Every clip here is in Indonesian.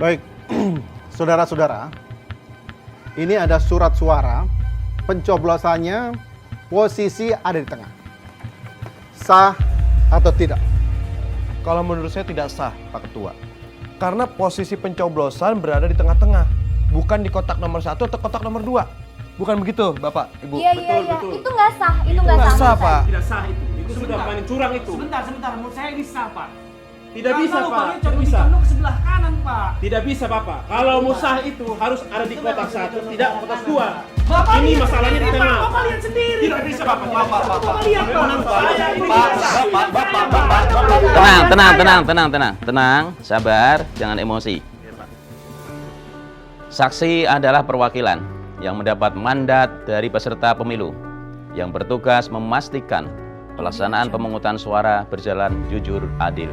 Baik, saudara-saudara, ini ada surat suara, pencoblosannya posisi ada di tengah. Sah atau tidak? Kalau menurut saya tidak sah, Pak Ketua. Karena posisi pencoblosan berada di tengah-tengah, bukan di kotak nomor 1 atau kotak nomor 2. Bukan begitu, Bapak, Ibu? Iya. Itu nggak sah, itu nggak Nggak sah, menurut Pak. saya. Tidak sah itu. Itu sudah paling curang itu. Sebentar, menurut saya ini sah, Pak. Tidak bisa, Kalau Pak. lubangnya Tidak condong bisa. ke sebelah kanan, Pak. Tidak bisa, Bapak. Kalau mau sah itu harus ada di kotak 1, tidak kotak 2. Bapak Ini lihat masalahnya di sendiri, tengah. Pak. Bapak lihat sendiri. Tidak bisa, Bapak. Bapak lihat, Pak. Saya ini Tenang, sabar, jangan emosi. Saksi adalah perwakilan yang mendapat mandat dari peserta pemilu yang bertugas memastikan pelaksanaan pemungutan suara berjalan jujur, adil,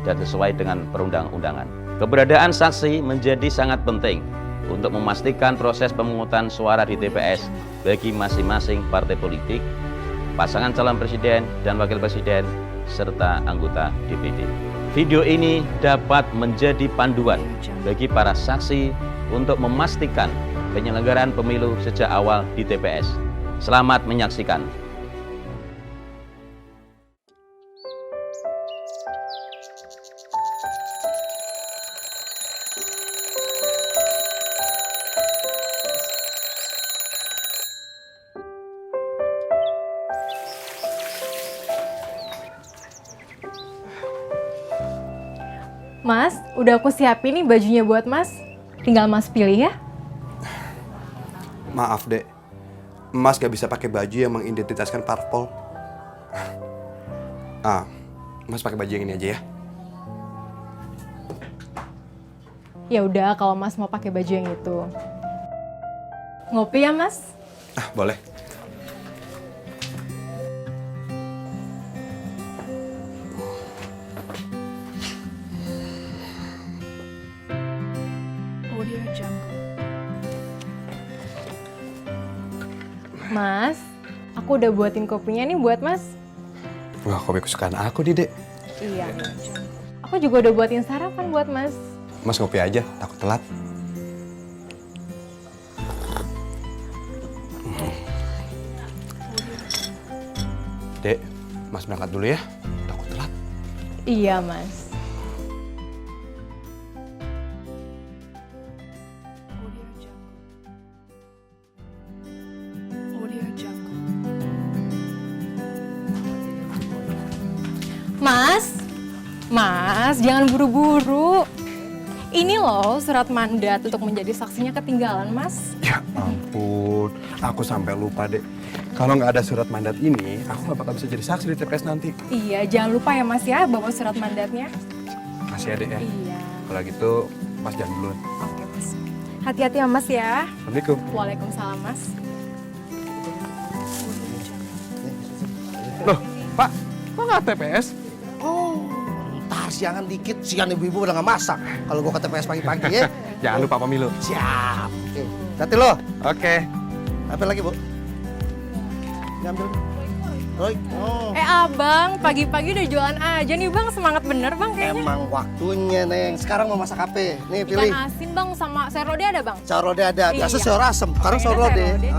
dan sesuai dengan perundang-undangan. Keberadaan saksi menjadi sangat penting untuk memastikan proses pemungutan suara di TPS bagi masing-masing partai politik, pasangan calon presiden dan wakil presiden, serta anggota DPD. Video ini dapat menjadi panduan bagi para saksi untuk memastikan penyelenggaraan pemilu sejak awal di TPS. Selamat menyaksikan. Mas, udah aku siapin nih bajunya buat Mas. Tinggal Mas pilih ya. Maaf, Dek. Mas gak bisa pakai baju yang mengidentitaskan parpol. Mas pakai baju yang ini aja ya. Ya udah, kalau Mas mau pakai baju yang itu. Ngopi ya, Mas? Boleh. Mas, aku udah buatin kopinya nih buat Mas. Wah, kopi kesukaan aku nih, Dek. Iya. Aku juga udah buatin sarapan buat Mas. Mas ngopi aja, takut telat. Dek, Mas berangkat dulu ya, takut telat. Iya, Mas. Mas, jangan buru-buru. Ini loh surat mandat untuk menjadi saksinya ketinggalan, Mas. Ya ampun, aku sampai lupa, Dek. Kalau nggak ada surat mandat ini, aku nggak bakal bisa jadi saksi di TPS nanti. Iya, jangan lupa ya Mas ya, bawa surat mandatnya. Masih ya, Dek ya? Iya. Kalau gitu, Mas jalan duluan. Oke, Mas. Hati-hati ya, Mas ya. Assalamualaikum. Waalaikumsalam, Mas. Loh, Pak, kok nggak TPS? Ntar siangan dikit, siang ibu-ibu udah gak masak. Kalau gua ke TPS pagi-pagi ya. Jangan lupa pemilu. Siap. Oke, hati lo. Oke. Apa lagi, Bu? Ini ambil. Abang, pagi-pagi udah jualan aja nih Bang, semangat bener Bang kayaknya. Emang waktunya, Neng. Sekarang mau masak apa? Nih, pilih. Ikan asin Bang sama sayur lodeh ada Bang? Sayur lodeh ada. Biasa Iya. sayur asem. Sekarang sayur Sayur lodeh. lodeh.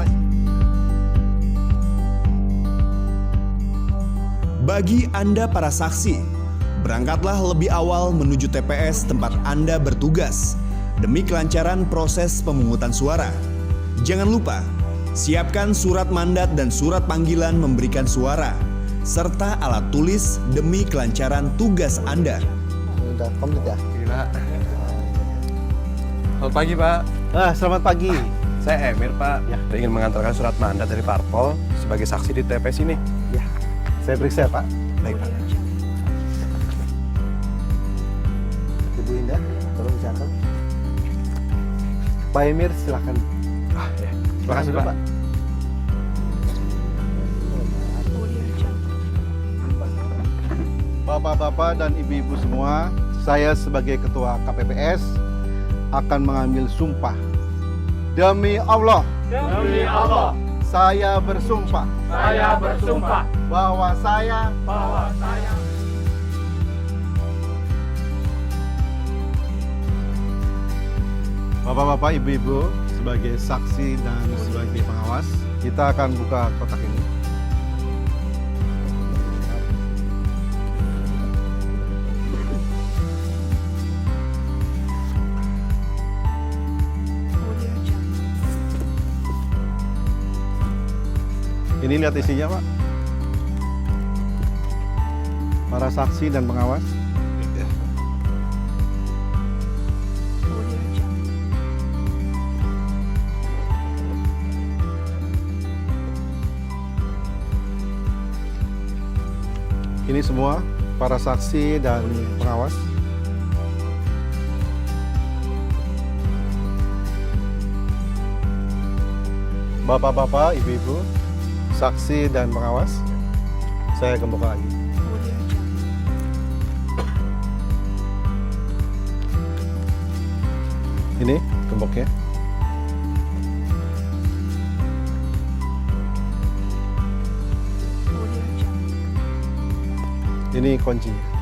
Bagi Anda para saksi, berangkatlah lebih awal menuju TPS tempat Anda bertugas demi kelancaran proses pemungutan suara. Jangan lupa, siapkan surat mandat dan surat panggilan memberikan suara, serta alat tulis demi kelancaran tugas Anda. Udah komplit ya? Gila. Selamat pagi, Pak. Selamat pagi. Saya Emir, Pak. Ya. Saya ingin mengantarkan surat mandat dari Parpol sebagai saksi di TPS ini. Ya, saya periksa Pak. Baik, Pak. Ibu Indah, tolong dicatat. Pak Emir, silakan. Ya. Terima kasih, Dulu, Pak. Bapak-bapak dan ibu-ibu semua, saya sebagai Ketua KPPS akan mengambil sumpah. Demi Allah. Demi Allah, Saya bersumpah saya bersumpah bahwa saya Bapak-bapak, ibu-ibu, sebagai saksi dan sebagai pengawas, kita akan buka kotak ini. Ini lihat isinya, Pak. Para saksi dan pengawas. Ini semua para saksi dan pengawas. Bapak-bapak, ibu-ibu, saksi dan pengawas, saya akan buka lagi. Ini gemboknya. Ini kuncinya.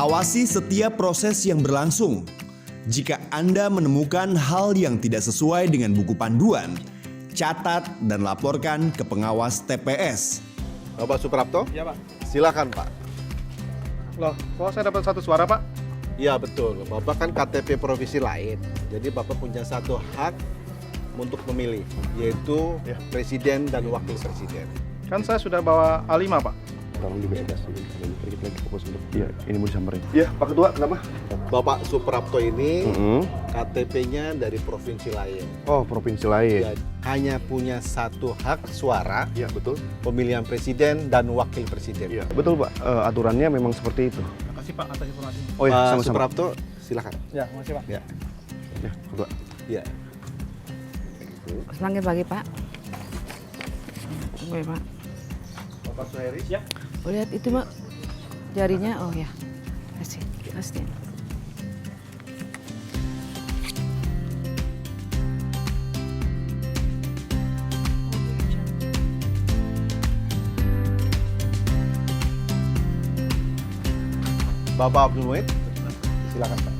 Awasi setiap proses yang berlangsung. Jika Anda menemukan hal yang tidak sesuai dengan buku panduan, catat dan laporkan ke pengawas TPS. Bapak Suprapto? Iya, Pak. Silakan, Pak. Loh, kok saya dapat satu suara, Pak? Iya, betul. Bapak kan KTP provinsi lain. Jadi Bapak punya satu hak untuk memilih, yaitu presiden dan wakil presiden. Kan saya sudah bawa A5, Pak. Tolong dibebas dulu. Kita lagi fokus untuk. Iya, ini mau disamperin. Iya, Pak Ketua, kenapa? Bapak Suprapto ini KTP-nya dari provinsi lain. Oh, provinsi lain. Jadi, hanya punya satu hak suara, Iya, betul. pemilihan presiden dan wakil presiden. Iya, betul, Pak. Aturannya memang seperti itu. Makasih, Pak, atas informasinya. Oh iya, Pak sama-sama. Suprapto, silakan. Ya, makasih, Pak. Ya, Ya, Ketua. ya. Selamat pagi, Pak. Oke, Pak. Bapak Suheri? Ya. Oh, lihat itu, Mak. Jarinya, oh ya. Kasih, kasih. Bapak Abdul Muid, silakan, Pak.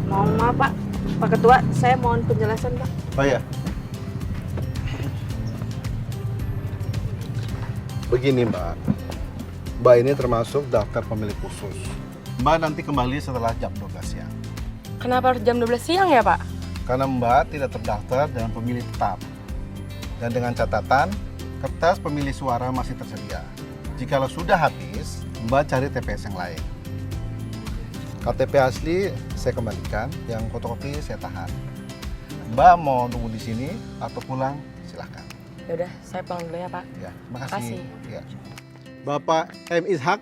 Mohon maaf, Pak. Pak Ketua, saya mohon penjelasan, Pak. Oh ya. Begini, Mbak. Mbak ini termasuk daftar pemilih khusus. Mbak nanti kembali setelah jam 12 siang. Kenapa harus jam 12 siang ya, Pak? Karena Mbak tidak terdaftar dengan pemilih tetap. Dan dengan catatan, kertas pemilih suara masih tersedia. Jikalau sudah habis, Mbak cari TPS yang lain. KTP asli saya kembalikan, yang fotokopi saya tahan. Mbak mau tunggu di sini atau pulang, silahkan. Yaudah, saya pulang dulu ya, Pak. Ya, terima kasih. Makasih. Ya. Bapak M. Ishak.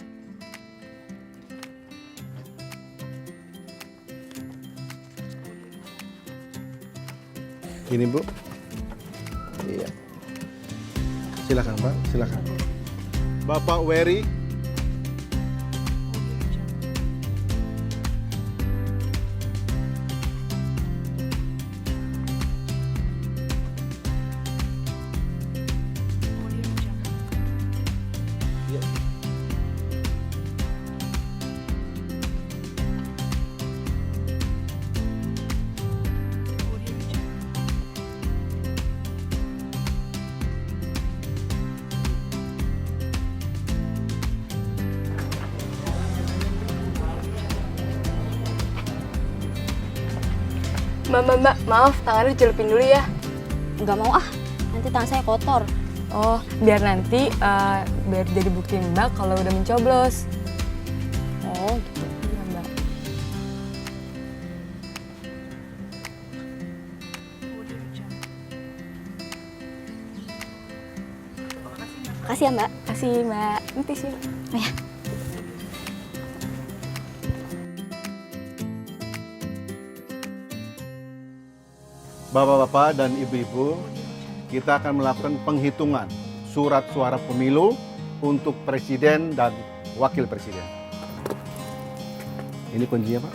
Ini, Bu. Iya. Silakan, Pak. Silakan. Bapak Wery. Iya. Mbak, maaf, tangannya dicelupin dulu ya. Nggak mau ah, nanti tangan saya kotor. Oh, biar nanti biar jadi bukti Mbak kalau udah mencoblos. Oh gitu. Iya, Mbak. Makasih ya Mbak. Kasih Mbak. Ini tisu. Oh, ya. Bapak-bapak dan ibu-ibu, kita akan melakukan penghitungan surat suara pemilu untuk presiden dan wakil presiden. Ini kuncinya, Pak.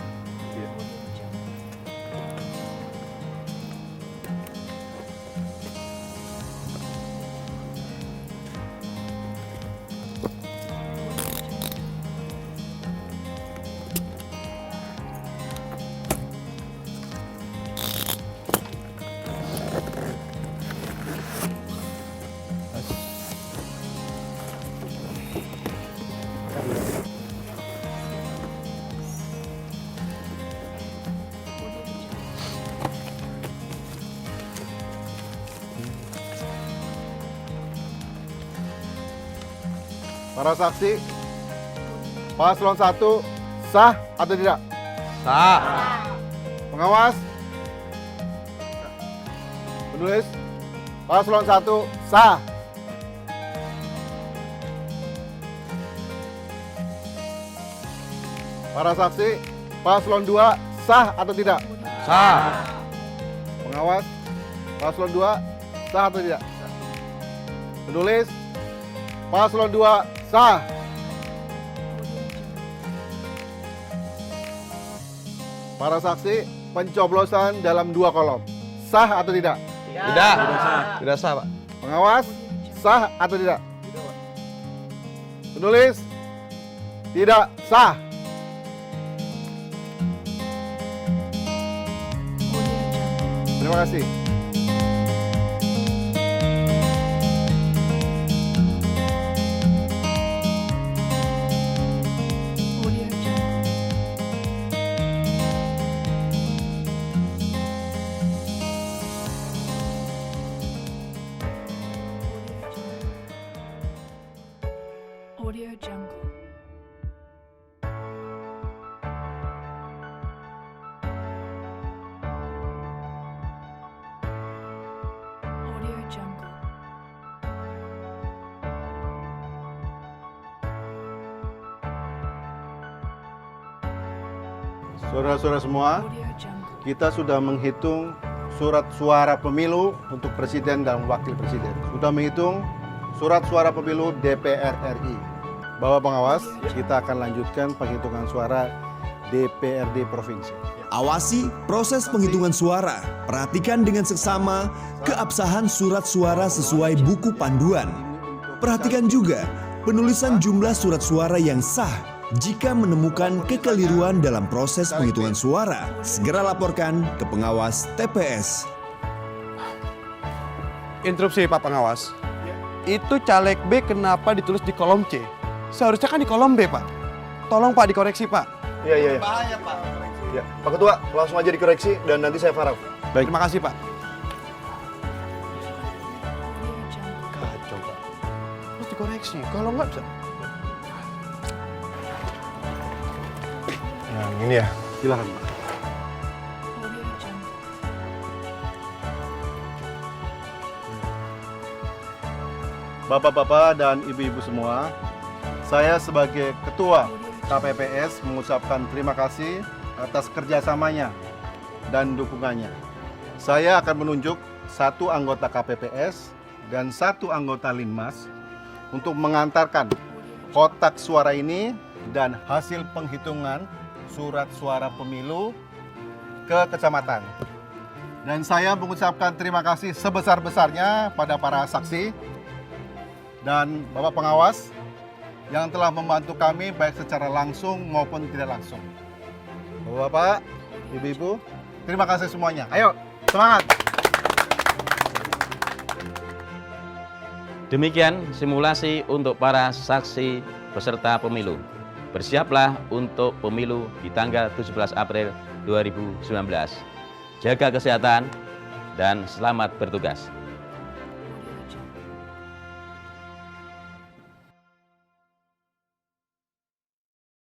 Para saksi, paslon 1 sah atau tidak? Sah. Pengawas, penulis, paslon 1 sah. Para saksi, paslon 2 sah atau tidak? Sah. Pengawas, paslon 2 sah atau tidak? Penulis, paslon 2 sah. Para saksi, pencoblosan dalam 2 kolom. Sah atau tidak? Tidak. Tidak sah, Pak. Pengawas, sah atau tidak? Penulis, tidak sah. Terima kasih. Audio Jungle. Audio Jungle. Saudara-saudara semua, Audio Jungle. kita sudah menghitung surat suara pemilu untuk presiden dan wakil presiden. Sudah menghitung surat suara pemilu DPR RI. Bapak pengawas, kita akan lanjutkan penghitungan suara DPRD provinsi. Awasi proses penghitungan suara. Perhatikan dengan seksama keabsahan surat suara sesuai buku panduan. Perhatikan juga penulisan jumlah surat suara yang sah. Jika menemukan kekeliruan dalam proses penghitungan suara, segera laporkan ke pengawas TPS. Interupsi, Pak Pengawas. Itu caleg B kenapa ditulis di kolom C? Seharusnya kan di kolom B, Pak. Tolong, Pak, dikoreksi, Pak. Iya. Bahaya, Pak. Ya, Pak Ketua, langsung aja dikoreksi dan nanti saya faraf. Baik. Terima kasih, Pak. Audio Jungle. Kacau, Pak. Harus dikoreksi. Kalau nggak bisa. Nah, ini ya. Silakan, Pak. Audio Jungle. Bapak-bapak dan ibu-ibu semua, saya sebagai Ketua KPPS mengucapkan terima kasih atas kerjasamanya dan dukungannya. Saya akan menunjuk 1 anggota KPPS dan 1 anggota Linmas untuk mengantarkan kotak suara ini dan hasil penghitungan surat suara pemilu ke kecamatan. Dan saya mengucapkan terima kasih sebesar-besarnya pada para saksi dan Bapak Pengawas yang telah membantu kami baik secara langsung maupun tidak langsung. Bapak, Ibu-ibu, terima kasih semuanya. Ayo, semangat! Demikian simulasi untuk para saksi peserta pemilu. Bersiaplah untuk pemilu di tanggal 17 April 2019. Jaga kesehatan dan selamat bertugas.